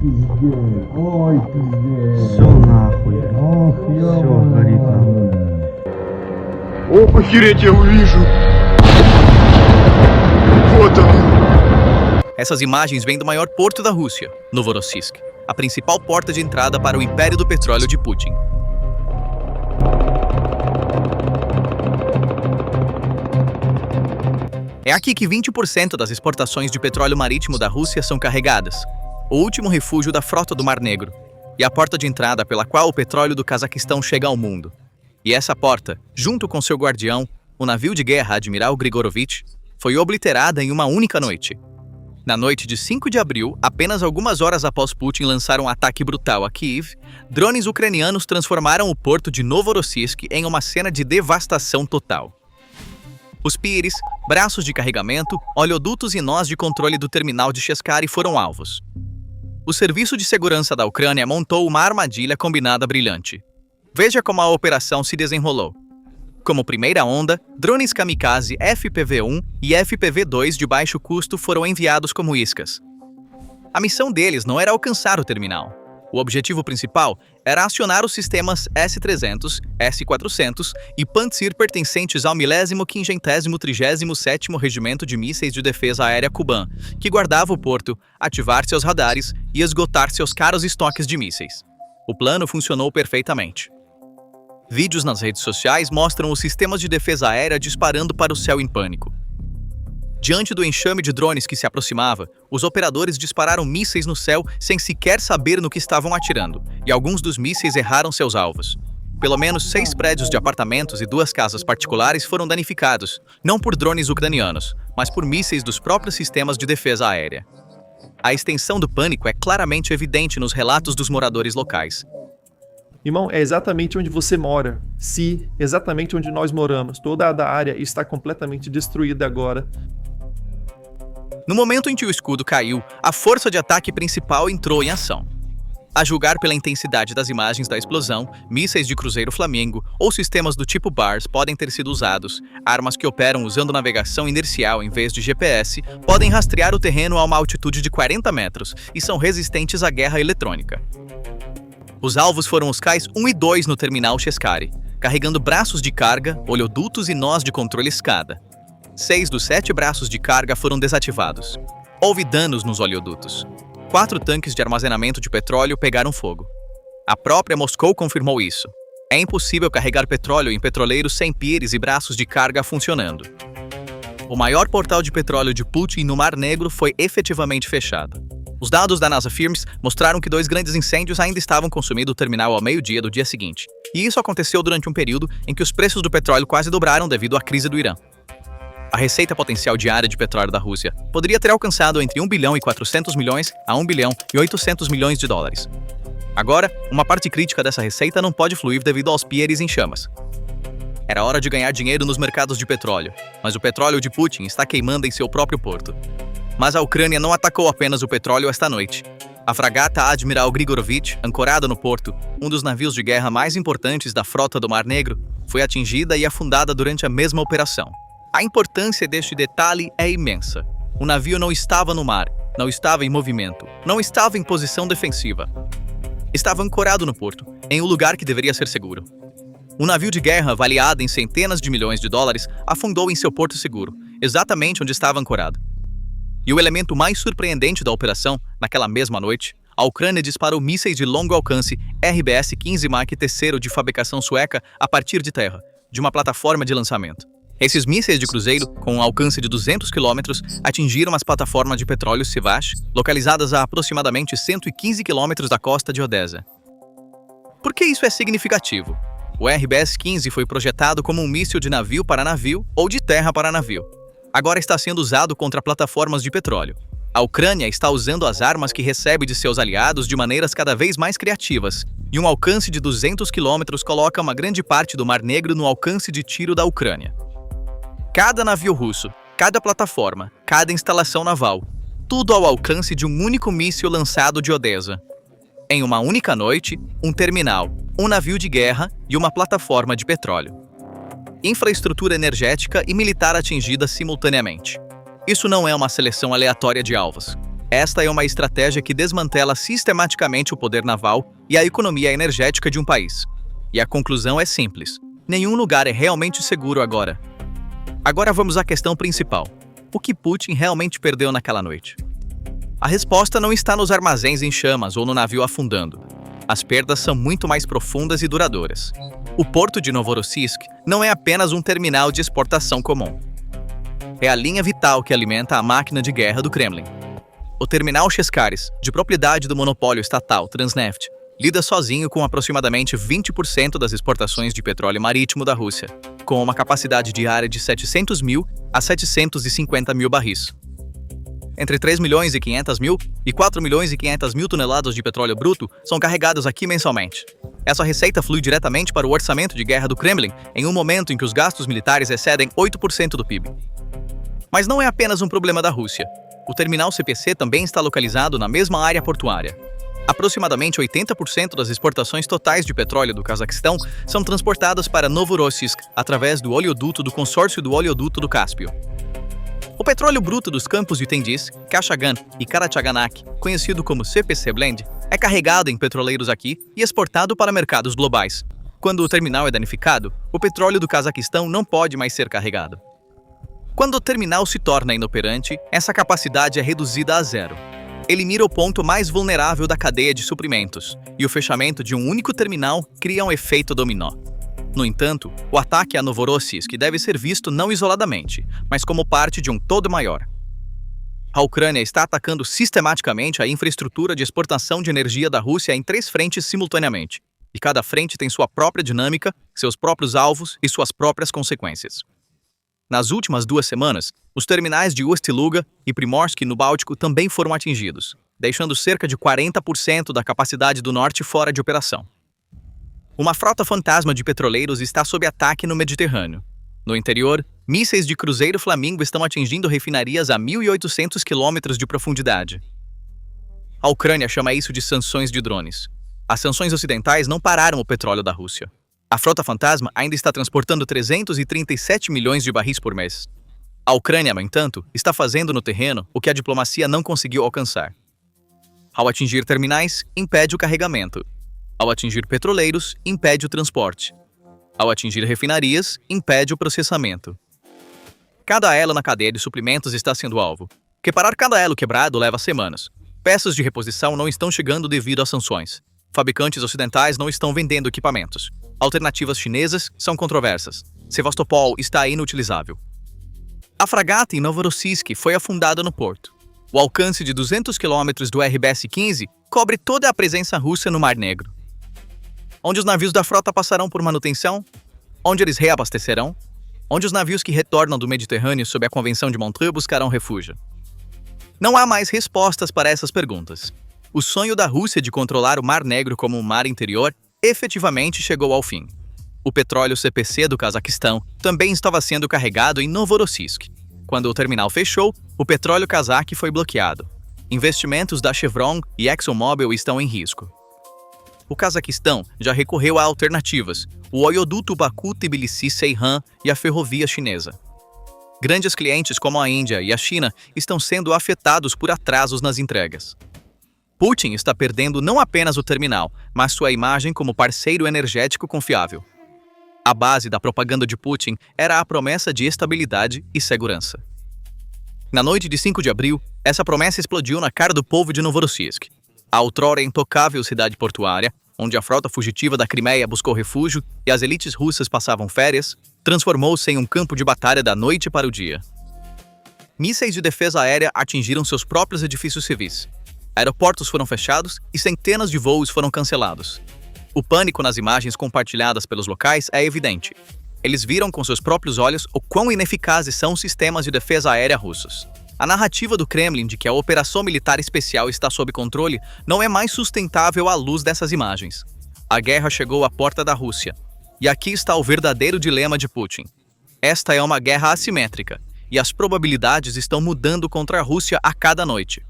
пиздец. Ой, пиздец. Все нахуй. Ох, Все горит нахуй. О, охереть, я увижу! Вот он! Essas imagens vêm do maior porto da Rússia, Novorossiysk, a principal porta de entrada para o Império do Petróleo de Putin. É aqui que 20% das exportações de petróleo marítimo da Rússia são carregadas, o último refúgio da frota do Mar Negro, e a porta de entrada pela qual o petróleo do Cazaquistão chega ao mundo. E essa porta, junto com seu guardião, o navio de guerra Admiral Grigorovich, foi obliterada em uma única noite. Na noite de 5 de abril, apenas algumas horas após Putin lançar um ataque brutal a Kiev, drones ucranianos transformaram o porto de Novorossiysk em uma cena de devastação total. Os pires, braços de carregamento, oleodutos e nós de controle do terminal de Cheskari foram alvos. O Serviço de Segurança da Ucrânia montou uma armadilha combinada brilhante. Veja como a operação se desenrolou. Como primeira onda, drones kamikaze FPV-1 e FPV-2 de baixo custo foram enviados como iscas. A missão deles não era alcançar o terminal. O objetivo principal era acionar os sistemas S-300, S-400 e Pantsir pertencentes ao 1537º Regimento de Mísseis de Defesa Aérea Kuban, que guardava o porto, ativar seus radares e esgotar seus caros estoques de mísseis. O plano funcionou perfeitamente. Vídeos nas redes sociais mostram os sistemas de defesa aérea disparando para o céu em pânico. Diante do enxame de drones que se aproximava, os operadores dispararam mísseis no céu sem sequer saber no que estavam atirando, e alguns dos mísseis erraram seus alvos. Pelo menos 6 prédios de apartamentos e 2 casas particulares foram danificados, não por drones ucranianos, mas por mísseis dos próprios sistemas de defesa aérea. A extensão do pânico é claramente evidente nos relatos dos moradores locais. Irmão, é exatamente onde você mora. Sim, exatamente onde nós moramos. Toda a área está completamente destruída agora. No momento em que o escudo caiu, a força de ataque principal entrou em ação. A julgar pela intensidade das imagens da explosão, mísseis de cruzeiro Flamengo ou sistemas do tipo BARS podem ter sido usados. Armas que operam usando navegação inercial em vez de GPS podem rastrear o terreno a uma altitude de 40 metros e são resistentes à guerra eletrônica. Os alvos foram os cais 1 e 2 no terminal Cheskari, carregando braços de carga, oleodutos e nós de controle escada. 6 dos 7 braços de carga foram desativados. Houve danos nos oleodutos. 4 tanques de armazenamento de petróleo pegaram fogo. A própria Moscou confirmou isso. É impossível carregar petróleo em petroleiros sem pires e braços de carga funcionando. O maior portal de petróleo de Putin no Mar Negro foi efetivamente fechado. Os dados da NASA Firms mostraram que 2 grandes incêndios ainda estavam consumindo o terminal ao meio-dia do dia seguinte. E isso aconteceu durante um período em que os preços do petróleo quase dobraram devido à crise do Irã. A receita potencial diária de petróleo da Rússia poderia ter alcançado entre 1 bilhão e 400 milhões a 1 bilhão e 800 milhões de dólares. Agora, uma parte crítica dessa receita não pode fluir devido aos pires em chamas. Era hora de ganhar dinheiro nos mercados de petróleo, mas o petróleo de Putin está queimando em seu próprio porto. Mas a Ucrânia não atacou apenas o petróleo esta noite. A fragata Admiral Grigorovich, ancorada no porto, um dos navios de guerra mais importantes da frota do Mar Negro, foi atingida e afundada durante a mesma operação. A importância deste detalhe é imensa. O navio não estava no mar, não estava em movimento, não estava em posição defensiva. Estava ancorado no porto, em um lugar que deveria ser seguro. Um navio de guerra avaliado em centenas de milhões de dólares afundou em seu porto seguro, exatamente onde estava ancorado. E o elemento mais surpreendente da operação, naquela mesma noite, a Ucrânia disparou mísseis de longo alcance RBS-15 Mark III de fabricação sueca a partir de terra, de uma plataforma de lançamento. Esses mísseis de cruzeiro, com um alcance de 200 km, atingiram as plataformas de petróleo Sivash, localizadas a aproximadamente 115 km da costa de Odessa. Por que isso é significativo? O RBS-15 foi projetado como um míssil de navio para navio ou de terra para navio. Agora está sendo usado contra plataformas de petróleo. A Ucrânia está usando as armas que recebe de seus aliados de maneiras cada vez mais criativas, e um alcance de 200 km coloca uma grande parte do Mar Negro no alcance de tiro da Ucrânia. Cada navio russo, cada plataforma, cada instalação naval, tudo ao alcance de um único míssil lançado de Odessa. Em uma única noite, um terminal, um navio de guerra e uma plataforma de petróleo. Infraestrutura energética e militar atingida simultaneamente. Isso não é uma seleção aleatória de alvos. Esta é uma estratégia que desmantela sistematicamente o poder naval e a economia energética de um país. E a conclusão é simples: nenhum lugar é realmente seguro agora. Agora vamos à questão principal. O que Putin realmente perdeu naquela noite? A resposta não está nos armazéns em chamas ou no navio afundando. As perdas são muito mais profundas e duradouras. O porto de Novorossiysk não é apenas um terminal de exportação comum. É a linha vital que alimenta a máquina de guerra do Kremlin. O terminal Cheskharis, de propriedade do monopólio estatal Transneft, lida sozinho com aproximadamente 20% das exportações de petróleo marítimo da Rússia, com uma capacidade diária de 700 mil a 750 mil barris. Entre 3 milhões e 500 mil e 4 milhões e 500 mil toneladas de petróleo bruto são carregados aqui mensalmente. Essa receita flui diretamente para o orçamento de guerra do Kremlin em um momento em que os gastos militares excedem 8% do PIB. Mas não é apenas um problema da Rússia. O terminal CPC também está localizado na mesma área portuária. Aproximadamente 80% das exportações totais de petróleo do Cazaquistão são transportadas para Novorossiysk através do oleoduto do consórcio do oleoduto do Cáspio. O petróleo bruto dos campos de Tengiz, Kashagan e Karachaganak, conhecido como CPC Blend, é carregado em petroleiros aqui e exportado para mercados globais. Quando o terminal é danificado, o petróleo do Cazaquistão não pode mais ser carregado. Quando o terminal se torna inoperante, essa capacidade é reduzida a zero. Ele mira o ponto mais vulnerável da cadeia de suprimentos, e o fechamento de um único terminal cria um efeito dominó. No entanto, o ataque a Novorossiysk deve ser visto não isoladamente, mas como parte de um todo maior. A Ucrânia está atacando sistematicamente a infraestrutura de exportação de energia da Rússia em 3 frentes simultaneamente, e cada frente tem sua própria dinâmica, seus próprios alvos e suas próprias consequências. Nas últimas 2 semanas, os terminais de Ust-Luga e Primorsk no Báltico também foram atingidos, deixando cerca de 40% da capacidade do norte fora de operação. Uma frota fantasma de petroleiros está sob ataque no Mediterrâneo. No interior, mísseis de cruzeiro Flamingo estão atingindo refinarias a 1.800 quilômetros de profundidade. A Ucrânia chama isso de sanções de drones. As sanções ocidentais não pararam o petróleo da Rússia. A frota fantasma ainda está transportando 337 milhões de barris por mês. A Ucrânia, no entanto, está fazendo no terreno o que a diplomacia não conseguiu alcançar. Ao atingir terminais, impede o carregamento. Ao atingir petroleiros, impede o transporte. Ao atingir refinarias, impede o processamento. Cada elo na cadeia de suprimentos está sendo alvo. Reparar cada elo quebrado leva semanas. Peças de reposição não estão chegando devido às sanções. Fabricantes ocidentais não estão vendendo equipamentos. Alternativas chinesas são controversas. Sevastopol está inutilizável. A fragata em Novorossiysk foi afundada no porto. O alcance de 200 km do RBS-15 cobre toda a presença russa no Mar Negro. Onde os navios da frota passarão por manutenção? Onde eles reabastecerão? Onde os navios que retornam do Mediterrâneo sob a Convenção de Montreux buscarão refúgio? Não há mais respostas para essas perguntas. O sonho da Rússia de controlar o Mar Negro como um mar interior efetivamente chegou ao fim. O petróleo CPC do Cazaquistão também estava sendo carregado em Novorossiysk. Quando o terminal fechou, o petróleo cazaque foi bloqueado. Investimentos da Chevron e ExxonMobil estão em risco. O Cazaquistão já recorreu a alternativas, o oleoduto Baku-Tbilisi-Ceyhan e a ferrovia chinesa. Grandes clientes como a Índia e a China estão sendo afetados por atrasos nas entregas. Putin está perdendo não apenas o terminal, mas sua imagem como parceiro energético confiável. A base da propaganda de Putin era a promessa de estabilidade e segurança. Na noite de 5 de abril, essa promessa explodiu na cara do povo de Novorossiysk. A outrora intocável cidade portuária, onde a frota fugitiva da Crimeia buscou refúgio e as elites russas passavam férias, transformou-se em um campo de batalha da noite para o dia. Mísseis de defesa aérea atingiram seus próprios edifícios civis. Aeroportos foram fechados e centenas de voos foram cancelados. O pânico nas imagens compartilhadas pelos locais é evidente. Eles viram com seus próprios olhos o quão ineficazes são os sistemas de defesa aérea russos. A narrativa do Kremlin de que a operação militar especial está sob controle não é mais sustentável à luz dessas imagens. A guerra chegou à porta da Rússia. E aqui está o verdadeiro dilema de Putin. Esta é uma guerra assimétrica, e as probabilidades estão mudando contra a Rússia a cada noite.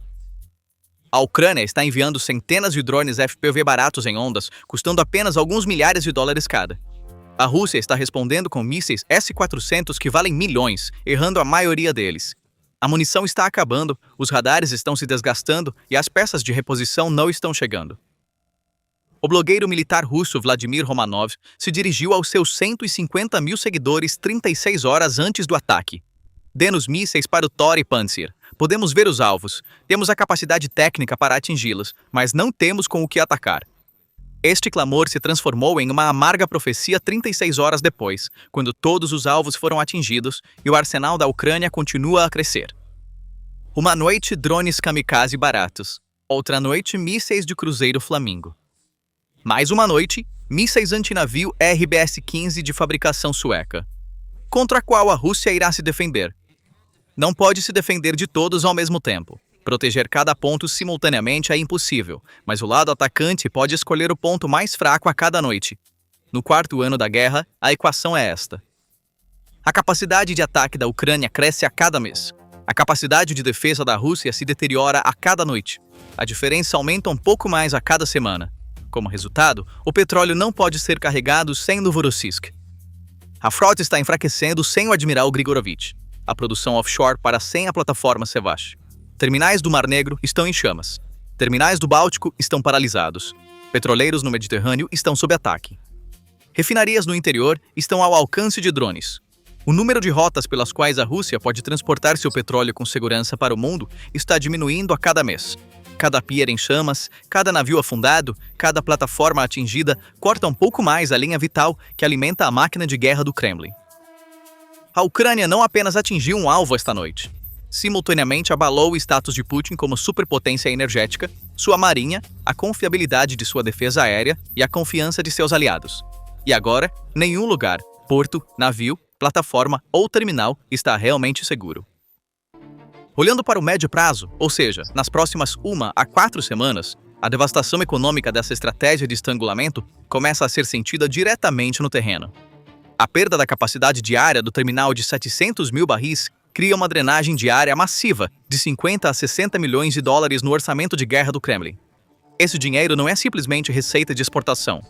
A Ucrânia está enviando centenas de drones FPV baratos em ondas, custando apenas alguns milhares de dólares cada. A Rússia está respondendo com mísseis S-400 que valem milhões, errando a maioria deles. A munição está acabando, os radares estão se desgastando e as peças de reposição não estão chegando. O blogueiro militar russo Vladimir Romanov se dirigiu aos seus 150 mil seguidores 36 horas antes do ataque. Dê-nos mísseis para o Tor e Pantsir. Podemos ver os alvos, temos a capacidade técnica para atingi-los, mas não temos com o que atacar. Este clamor se transformou em uma amarga profecia 36 horas depois, quando todos os alvos foram atingidos e o arsenal da Ucrânia continua a crescer. Uma noite, drones kamikaze baratos. Outra noite, mísseis de cruzeiro Flamingo. Mais uma noite, mísseis antinavio RBS-15 de fabricação sueca, contra a qual a Rússia irá se defender. Não pode se defender de todos ao mesmo tempo. Proteger cada ponto simultaneamente é impossível, mas o lado atacante pode escolher o ponto mais fraco a cada noite. No quarto ano da guerra, a equação é esta. A capacidade de ataque da Ucrânia cresce a cada mês. A capacidade de defesa da Rússia se deteriora a cada noite. A diferença aumenta um pouco mais a cada semana. Como resultado, o petróleo não pode ser carregado sem Novorossiysk. A frota está enfraquecendo sem o admiral Grigorovich. A produção offshore para sem a plataforma Sevash. Terminais do Mar Negro estão em chamas. Terminais do Báltico estão paralisados. Petroleiros no Mediterrâneo estão sob ataque. Refinarias no interior estão ao alcance de drones. O número de rotas pelas quais a Rússia pode transportar seu petróleo com segurança para o mundo está diminuindo a cada mês. Cada pier em chamas, cada navio afundado, cada plataforma atingida corta um pouco mais a linha vital que alimenta a máquina de guerra do Kremlin. A Ucrânia não apenas atingiu um alvo esta noite. Simultaneamente abalou o status de Putin como superpotência energética, sua marinha, a confiabilidade de sua defesa aérea e a confiança de seus aliados. E agora, nenhum lugar, porto, navio, plataforma ou terminal está realmente seguro. Olhando para o médio prazo, ou seja, nas próximas 1 a 4 semanas, a devastação econômica dessa estratégia de estrangulamento começa a ser sentida diretamente no terreno. A perda da capacidade diária do terminal de 700 mil barris cria uma drenagem diária massiva de 50 a 60 milhões de dólares no orçamento de guerra do Kremlin. Esse dinheiro não é simplesmente receita de exportação.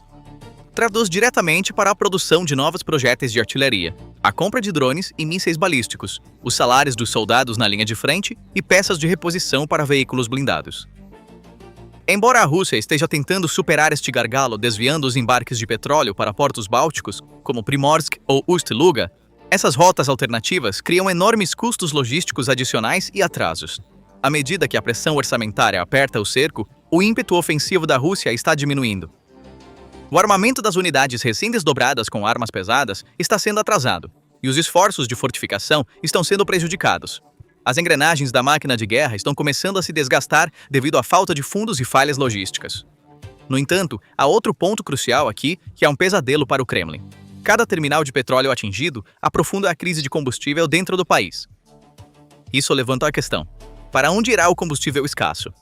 Traduz diretamente para a produção de novos projéteis de artilharia, a compra de drones e mísseis balísticos, os salários dos soldados na linha de frente e peças de reposição para veículos blindados. Embora a Rússia esteja tentando superar este gargalo desviando os embarques de petróleo para portos bálticos, como Primorsk ou Ust-Luga, essas rotas alternativas criam enormes custos logísticos adicionais e atrasos. À medida que a pressão orçamentária aperta o cerco, o ímpeto ofensivo da Rússia está diminuindo. O armamento das unidades recém-desdobradas com armas pesadas está sendo atrasado, e os esforços de fortificação estão sendo prejudicados. As engrenagens da máquina de guerra estão começando a se desgastar devido à falta de fundos e falhas logísticas. No entanto, há outro ponto crucial aqui que é um pesadelo para o Kremlin. Cada terminal de petróleo atingido aprofunda a crise de combustível dentro do país. Isso levanta a questão: para onde irá o combustível escasso?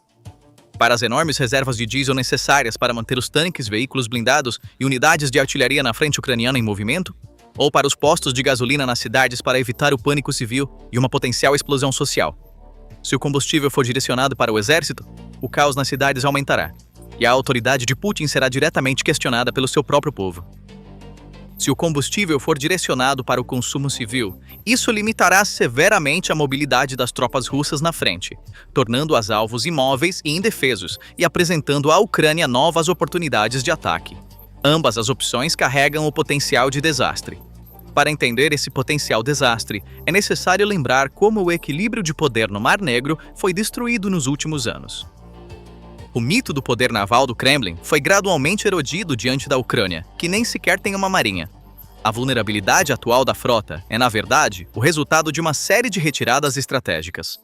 Para as enormes reservas de diesel necessárias para manter os tanques, veículos blindados e unidades de artilharia na frente ucraniana em movimento? Ou para os postos de gasolina nas cidades para evitar o pânico civil e uma potencial explosão social? Se o combustível for direcionado para o exército, o caos nas cidades aumentará, e a autoridade de Putin será diretamente questionada pelo seu próprio povo. Se o combustível for direcionado para o consumo civil, isso limitará severamente a mobilidade das tropas russas na frente, tornando-as alvos imóveis e indefesos e apresentando à Ucrânia novas oportunidades de ataque. Ambas as opções carregam o potencial de desastre. Para entender esse potencial desastre, é necessário lembrar como o equilíbrio de poder no Mar Negro foi destruído nos últimos anos. O mito do poder naval do Kremlin foi gradualmente erodido diante da Ucrânia, que nem sequer tem uma marinha. A vulnerabilidade atual da frota é, na verdade, o resultado de uma série de retiradas estratégicas.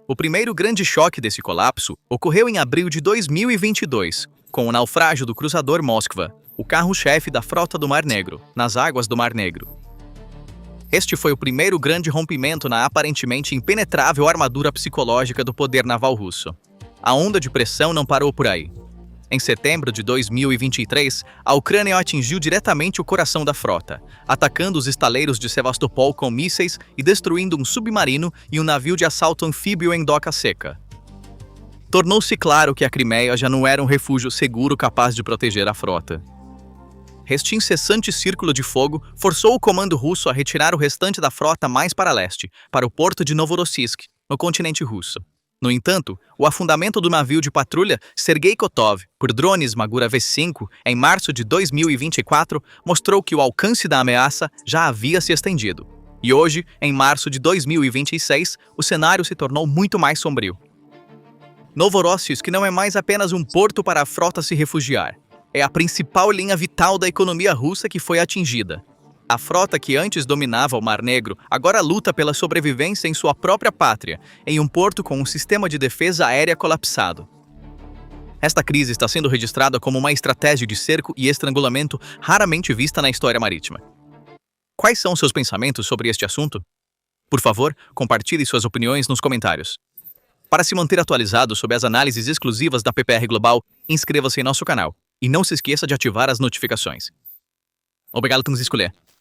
O primeiro grande choque desse colapso ocorreu em abril de 2022, com o naufrágio do cruzador Moskva, o carro-chefe da frota do Mar Negro, nas águas do Mar Negro. Este foi o primeiro grande rompimento na aparentemente impenetrável armadura psicológica do poder naval russo. A onda de pressão não parou por aí. Em setembro de 2023, a Ucrânia atingiu diretamente o coração da frota, atacando os estaleiros de Sevastopol com mísseis e destruindo um submarino e um navio de assalto anfíbio em doca seca. Tornou-se claro que a Crimeia já não era um refúgio seguro capaz de proteger a frota. Este incessante círculo de fogo forçou o comando russo a retirar o restante da frota mais para leste, para o porto de Novorossiysk, no continente russo. No entanto, o afundamento do navio de patrulha Sergei Kotov por drones Magura V5 em março de 2024 mostrou que o alcance da ameaça já havia se estendido. E hoje, em março de 2026, o cenário se tornou muito mais sombrio. Novorossiysk não é mais apenas um porto para a frota se refugiar. É a principal linha vital da economia russa que foi atingida. A frota que antes dominava o Mar Negro agora luta pela sobrevivência em sua própria pátria, em um porto com um sistema de defesa aérea colapsado. Esta crise está sendo registrada como uma estratégia de cerco e estrangulamento raramente vista na história marítima. Quais são seus pensamentos sobre este assunto? Por favor, compartilhe suas opiniões nos comentários. Para se manter atualizado sobre as análises exclusivas da PPR Global, inscreva-se em nosso canal e não se esqueça de ativar as notificações. Obrigado por nos escolher.